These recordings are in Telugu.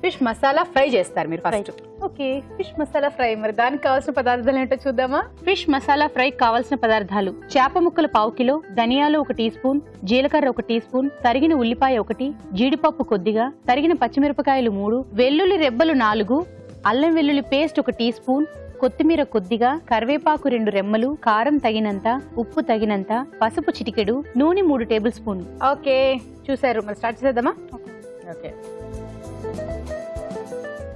ఫిష్ మసాలా ఫ్రై చేస్తారు మీరు first. Okay, fish masala fry. మరి దానికి కావాల్సిన పదార్థాలు ఏంటో చూద్దామా? ఫిష్ మసాలా ఫ్రై కావాల్సిన పదార్థాలు: చేప ముక్కలు 1/2 కిలో, ధనియాలు 1 టీ స్పూన్, జీలకర్ర 1 టీ స్పూన్, తరిగిన ఉల్లిపాయ 1, జీడిపప్పు కొద్దిగా, తరిగిన పచ్చిమిరపకాయలు 3, వెల్లుల్లి రెబ్బలు 4, అల్లం వెల్లుల్లి పేస్ట్ 1 టీ స్పూన్, కొత్తిమీర కొద్దిగా, కరివేపాకు 2 రెమ్మలు, కారం తగినంత, ఉప్పు తగినంత, పసుపు చిటికెడు, నూనె 3 టేబుల్ స్పూన్. ఓకే, చూసారు. మరి స్టార్ట్ చేద్దామా? ఓకే,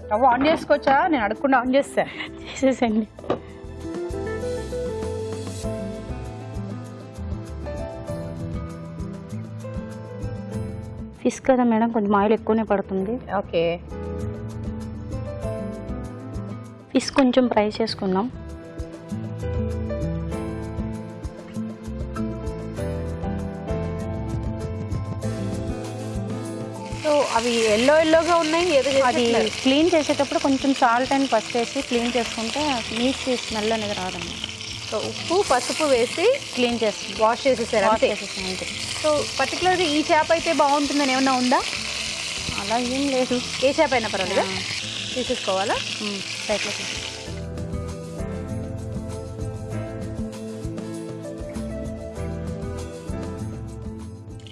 స్టవ్ ఆన్ చేసుకోవచ్చా? నేను అడగకుండా ఆన్ చేస్తా. చేసేసండి. ఫిష్ కదా మేడం, కొంచెం ఆయిల్ ఎక్కువనే పడుతుంది. ఓకే, ఫిష్ కొంచెం ఫ్రై చేసుకుందాం. సో అవి ఎల్లోగా ఉన్నాయి. అది క్లీన్ చేసేటప్పుడు కొంచెం సాల్ట్ అండ్ పసుపు వేసి క్లీన్ చేసుకుంటే నీచ్ స్మెల్ అనేది రాదమ్మా. సో ఉప్పు పసుపు వేసి క్లీన్ చేస్తాం, వాష్ చేసేసారు అంతే. సో పర్టికులర్గా ఈ చేప అయితే బాగుంటుందని ఏమన్నా ఉందా? అలా ఏం లేదు, ఏ చేప అయినా పర్వాలేదా? తీసేసుకోవాలా? సైట్లో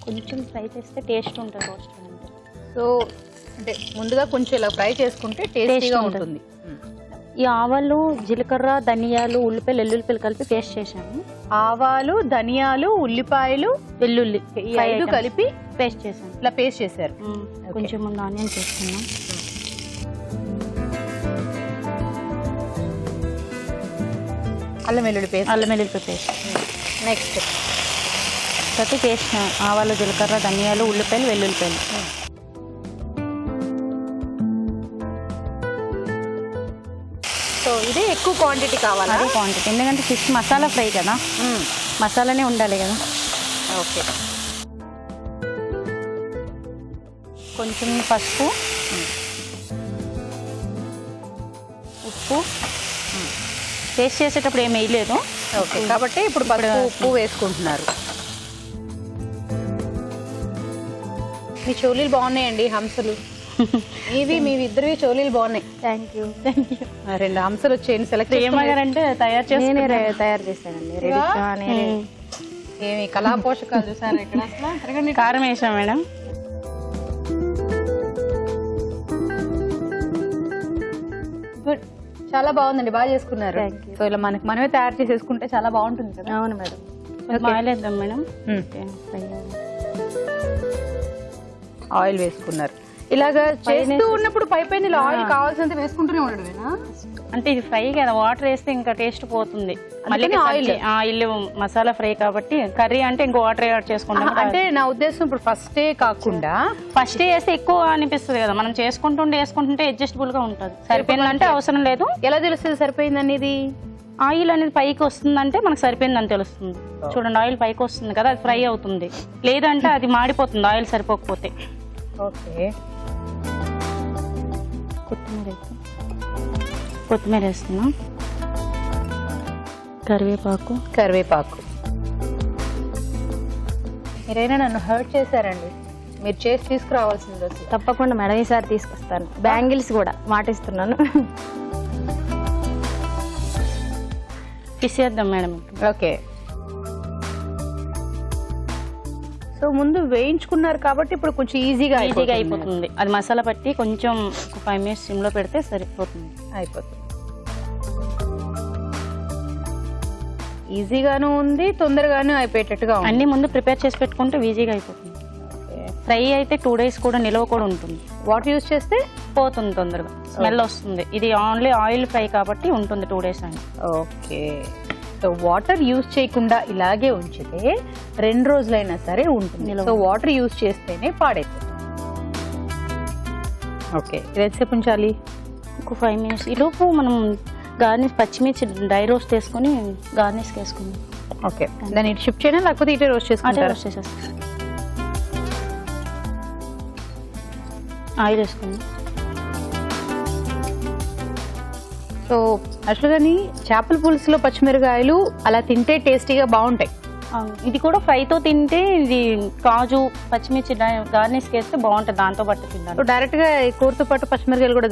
కొంచెం ఫ్రై చేస్తే టేస్ట్ ఉంటుంది రోస్ట్. సో అంటే ముందుగా కొంచెం ఇలా ఫ్రై చేసుకుంటే టేస్టీగా ఉంటుంది. ఈ ఆవాలు, జీలకర్ర, ధనియాలు, ఉల్లిపాయలు, వెల్లుల్లిపాయలు కలిపి పేస్ట్ చేశాము. ఆవాలు, ధనియాలు, ఉల్లిపాయలు, వెల్లుల్లి ఈ 5 కలిపి పేస్ట్ చేశాను. ఇలా పేస్ట్ చేశారు. కొంచెం ముందు ఆనియన్ చేసుకున్నాం. అల్లం వెల్లుల్లి పేస్ట్. నెక్స్ట్ ప్రతి పేస్ట్ ఆవాలు, జీలకర్ర, ధనియాలు, ఉల్లిపాయలు, వెల్లుల్లిపాయలు. సో ఇదే ఎక్కువ క్వాంటిటీ కావాలి. అదే క్వాంటిటీ, ఎందుకంటే ఫిష్ మసాలా ఫ్రై కదా, మసాలానే ఉండాలి కదా. ఓకే, కొంచెం పసుపు, ఉప్పు. పేస్ట్ చేసేటప్పుడు ఏం వేయలేదు. ఓకే, కాబట్టి ఇప్పుడు ఉప్పు వేసుకుంటున్నారు. మీ చోలీలు బాగున్నాయండి, హంసలు. మీ ఇద్దరివి చోలీలు బాగున్నాయి. Thank you. 2 హంసలు వచ్చాయండి. సెలెక్ట్ ఏమగారంటే తయారు చేస్తానండి. ఏమి కళా పోషకాలు చూసారు ఇక్కడ? అసలు కారం వేసాం మేడం. గుడ్, చాలా బాగుందండి, బాగా చేసుకున్నారు. సో ఇలా మనమే తయారు చేసేసుకుంటే చాలా బాగుంటుంది కదా. అవును మేడం. ఆయిల్ వేద్దాం మేడం. ఆయిల్ వేసుకున్నారు. ఇలాగా చేస్తూ ఉన్నప్పుడు పైపైన ఇలా ఆయిల్ కావాల్సినంత వేసుకుంటూనే ఉండడమేనా? అంటే ఇది ఫ్రై కదా, వాటర్ వేస్తే ఇంకా టేస్ట్ పోతుంది. మళ్ళీ ఆయిల్ మసాలా ఫ్రై కాబట్టి కర్రీ అంటే ఇంకో వాటర్ యాడ్ చేసుకుంటాం. అంటే నా ఉద్దేశం ఇప్పుడు ఫస్టే కాకుండా ఫస్ట్ వేస్తే ఎక్కువ అనిపిస్తుంది కదా, మనం వేసుకుంటుంటే అడ్జస్టబుల్ గా ఉంటుంది. సరిపోయిందంటే అవసరం లేదు. ఎలా తెలుస్తుంది సరిపోయింది అనేది? ఆయిల్ అనేది పైకి వస్తుందంటే మనకు సరిపోయిందని తెలుస్తుంది. చూడండి, ఆయిల్ పైకి వస్తుంది కదా, అది ఫ్రై అవుతుంది. లేదంటే అది మాడిపోతుంది ఆయిల్ సరిపోకపోతే. ఓకే, కొత్తిమీర వేస్తున్నాం. కరివేపాకు. మీరైనా నన్ను హర్ట్ చేశారండి, మీరు చేసి తీసుకురావాల్సింది. తప్పకుండా మేడం, ఈసారి తీసుకొస్తాను. బ్యాంగిల్స్ కూడా మాటిస్తున్నాను. తీసేద్దాం మేడం. ఓకే, సో ముందు వేయించుకున్నారు కాబట్టి ఇప్పుడు కొంచెం ఈజీగా అయిపోతుంది. అది మసాలా పట్టి కొంచెం 5 మినిట్స్ సిమ్లో పెడితే సరిపోతుంది. అయిపోతుంది. ఈజీగాను ఉంది, తొందరగాను అయిపోయేటట్టుగా ఉంది. అన్ని ముందు ప్రిపేర్ చేసి పెట్టుకుంటే ఈజీగా అయిపోతుంది. ఫ్రై అయితే 2 days కూడా నిలవ కూడా ఉంటుంది. వాటర్ యూజ్ చేస్తే పోతుంది, తొందరగా స్మెల్ వస్తుంది. ఇది ఓన్లీ ఆయిల్ ఫ్రై కాబట్టి ఉంటుంది 2 days అని. ఓకే, సో వాటర్ యూజ్ చేయకుండా ఇలాగే ఉంచితే 2 రోజులైనా సరే ఉంటుంది. సో వాటర్ యూజ్ చేస్తేనే పాడైపోతుంది. ఓకే, ఎంతసేపు ఉంచాలి? ఇంకో 5 minutes. ఈ లోపు మనం గార్నిష్ పచ్చిమిర్చి డ్రై రోస్ట్ చేసుకుని గార్నిష్ వేసుకుందాం. ఓకే, దాన్ని ఇటు షిఫ్ట్ చేయడం లేకపోతే ఇటే రోస్ట్ చేసుకుంటారా? రోస్ట్ చేసేస్తాం. ఆయిల్ వేసుకుందాం. సో యాక్చువల్గాని చేపల పులుసులో పచ్చిమిరకాయలు అలా తింటే టేస్టీగా బాగుంటాయి. ఇది కూడా ఫ్రైతో తింటే ఇది కాజు పచ్చిమిర్చి గార్నిష్ చేస్తే బాగుంటుంది, దాంతో పాటు తింటాను. డైరెక్ట్ గా కూరతో పాటు పచ్చిమిరకాయలు కూడా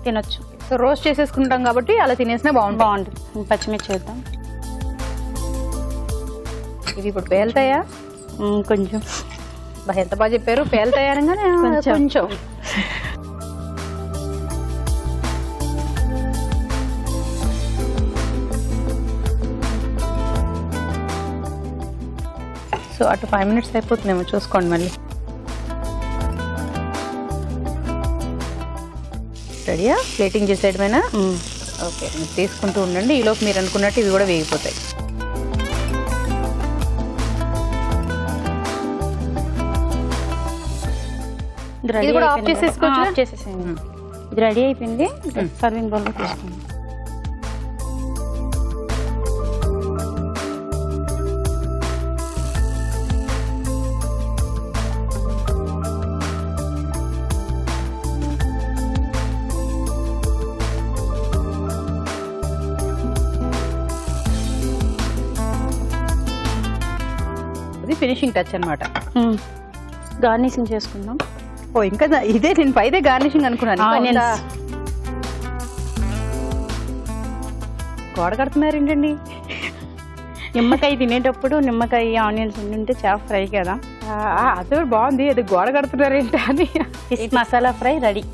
తినొచ్చు. సో రోస్ట్ చేసేసుకుంటాం కాబట్టి అలా తినేసినా బాగుంటుంది. పచ్చిమిర్చి వేద్దాం. ఇది ఇప్పుడు పేలుతాయా? కొంచెం. ఎంత బాగా చెప్పారు, పేలుతాయా అనగానే కొంచెం. సో అటు 5 minutes అయిపోతుందేమో చూసుకోండి మళ్ళీ. రెడీయా? ప్లేటింగ్ చేసేయడమేనా? ఓకే, మీరు తీసుకుంటూ ఉండండి. ఈలోపు మీరు అనుకున్నట్టు ఇవి కూడా వేగిపోతాయి. ఇది కూడా ఆఫ్ చేసేసుకోవచ్చు. ఇది రెడీ అయిపోయింది. సర్వింగ్ బౌల్లో తీసుకుందాం. ఫినిషింగ్ టచ్ అన్నమాట. గార్నిషింగ్ చేసుకుందాం. ఇంకా ఇదే నేను పైదే గార్నిషింగ్ అనుకున్నాను. గోడ కడుతున్నారు ఏంటండి? నిమ్మకాయ తినేటప్పుడు నిమ్మకాయ ఆనియన్స్ ఉంటే చేప ఫ్రై కదా, అది బాగుంది. అది గోడ కడుతున్నారు ఏంటి అని. Fish masala fry ready.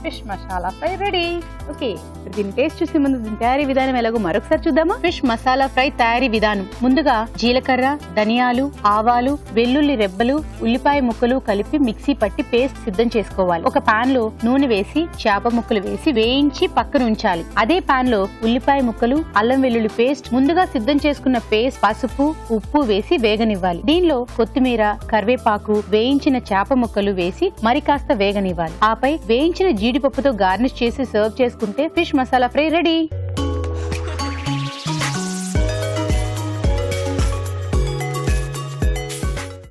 Fish masala fry ready. Okay, దీని టేస్ట్ చూసే ముందు దీని తయారీ విధానం ఎలాగో మరొకసారి చూద్దామా? ఫిష్ మసాలా ఫ్రై తయారీ విధానం. ముందుగా జీలకర్ర, ధనియాలు, ఆవాలు, వెల్లుల్లి రెబ్బలు, ఉల్లిపాయ ముక్కలు కలిపి మిక్సీ పట్టి పేస్ట్ సిద్ధం చేసుకోవాలి. ఒక పాన్ లో నూనె వేసి చేప ముక్కలు వేసి వేయించి పక్కన ఉంచాలి. అదే పాన్ లో ఉల్లిపాయ ముక్కలు, అల్లం వెల్లుల్లి పేస్ట్, ముందుగా సిద్ధం చేసుకున్న పేస్ట్, పసుపు, ఉప్పు వేసి వేగనివ్వాలి. దీనిలో కొత్తిమీర, కరివేపాకు, వేయించిన చేప ముక్కలు వేసి మరి కాస్త వేగనివ్వాలి. ఆపై వేయించిన జీడిపప్పుతో గార్నిష్ చేసి సర్వ్ చేసుకుంటే fish masala fry ready.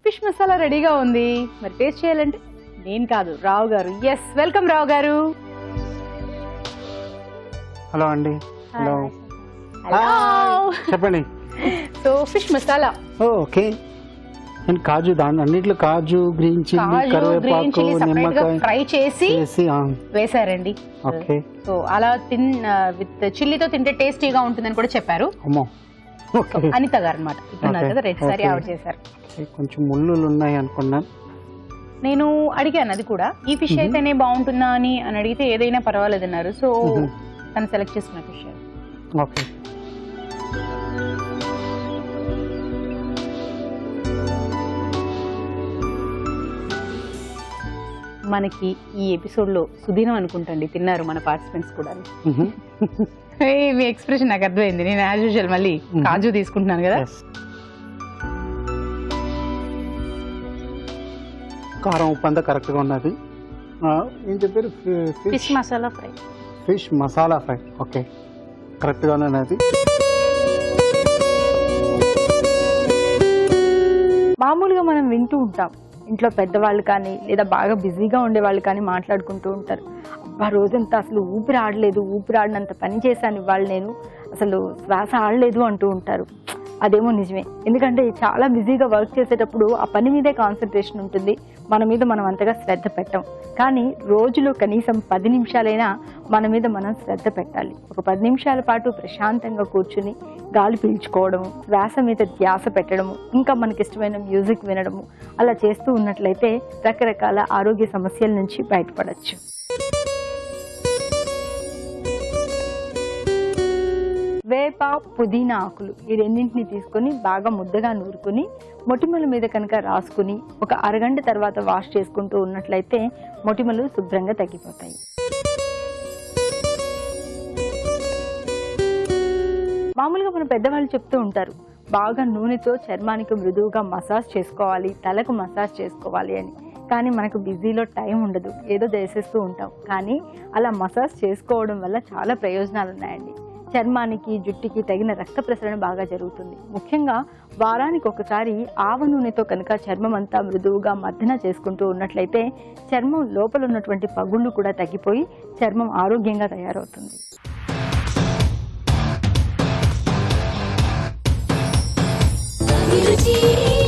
Fish masala రెడీగా ఉంది. మరి టేస్ట్ చేయాలంటే నేను కాదు, రావు గారు. ఎస్, వెల్కమ్ రావు గారు. హలో అండి. హలో, చెప్పండి. So fish masala. ఓకే, నేను కాజు, దాని అన్నిట్లో కాజు, గ్రీన్ చిల్లీ, కరివేపాకు, నిమ్మకాయ ఫ్రై చేసి వేసారండి. ఓకే, సో అలా విత్ చిల్లీతో తింటే టేస్టీగా ఉంటుందని కూడా చెప్పారు. అనిత గారు అనమాట. ఇస్తున్నారు కదా, రెడ్ సారీ ఆవిడ చేశారు. కొంచెం ముళ్ళు ఉన్నాయి అనుకున్నాను. నేను అడిగాను అది కూడా, ఈ ఫిష్ అయితేనే బాగుంటుందా అని అడిగితే ఏదైనా పర్వాలేదు అన్నారు. సో తను సెలెక్ట్ చేసుకున్న ఫిష్. ఓకే, మనకి ఈ ఎపిసోడ్ లో సుదీనం అనుకుంటండి తిన్నారు మన పార్టిసిపెంట్స్ కూడా. మీ ఎక్స్ప్రెషన్ నాకు అర్థమైంది. నేను యాజ్ యూజువల్ మళ్ళీ కాజు తీసుకుంటున్నాను కదా. కారం ఉప్పు అంతా కరెక్ట్గా ఉన్నది. ఏం చెప్పారు? Fish masala fry. Fish masala fry. Okay, కరెక్ట్గానే ఉన్నది. మామూలుగా మనం వింటూ ఉంటాం, ఇంట్లో పెద్దవాళ్ళు కానీ లేదా బాగా బిజీగా ఉండేవాళ్ళు కానీ మాట్లాడుకుంటూ ఉంటారు, అబ్బా రోజంతా అసలు ఊపిరి ఆడినంత పని చేశాను ఇవాళ, నేను అసలు శ్వాస ఆడలేదు అంటూ ఉంటారు. అదేమో నిజమే, ఎందుకంటే చాలా బిజీగా వర్క్ చేసేటప్పుడు ఆ పని మీదే కాన్సన్ట్రేషన్ ఉంటుంది, మన మీద మనం అంతగా శ్రద్ధ పెట్టం. కానీ రోజులో కనీసం 10 నిమిషాలైనా మన మీద మనం శ్రద్ధ పెట్టాలి. ఒక 10 నిమిషాల పాటు ప్రశాంతంగా కూర్చుని గాలి పీల్చుకోవడము, శ్వాస మీద ధ్యాస పెట్టడము, ఇంకా మనకి ఇష్టమైన మ్యూజిక్ వినడము, అలా చేస్తూ ఉన్నట్లయితే రకరకాల ఆరోగ్య సమస్యల నుంచి బయటపడచ్చు. వేప, పుదీనా ఆకులు ఈ రెండింటిని తీసుకొని బాగా ముద్దగా నూరుకుని మొటిమల మీద కనుక రాసుకుని ఒక అరగంట తర్వాత వాష్ చేసుకుంటూ ఉన్నట్లయితే మొటిమలు శుభ్రంగా తగ్గిపోతాయి. మామూలుగా మన పెద్దవాళ్ళు చెప్తూ ఉంటారు, బాగా నూనెతో చర్మానికి మృదువుగా మసాజ్ చేసుకోవాలి, తలకు మసాజ్ చేసుకోవాలి అని. కానీ మనకు బిజీలో టైం ఉండదు, ఏదో చేసేస్తూ ఉంటాం. కానీ అలా మసాజ్ చేసుకోవడం వల్ల చాలా ప్రయోజనాలు ఉన్నాయండి. చర్మానికి, జుట్టుకి తగిన రక్త ప్రసరణ బాగా జరుగుతుంది. ముఖ్యంగా వారానికి ఒకసారి ఆవ నూనెతో కనుక చర్మం అంతా మృదువుగా మర్దన చేసుకుంటూ ఉన్నట్లయితే చర్మం లోపల ఉన్నటువంటి పగుళ్ళు కూడా తగ్గిపోయి చర్మం ఆరోగ్యంగా తయారవుతుంది. రుచి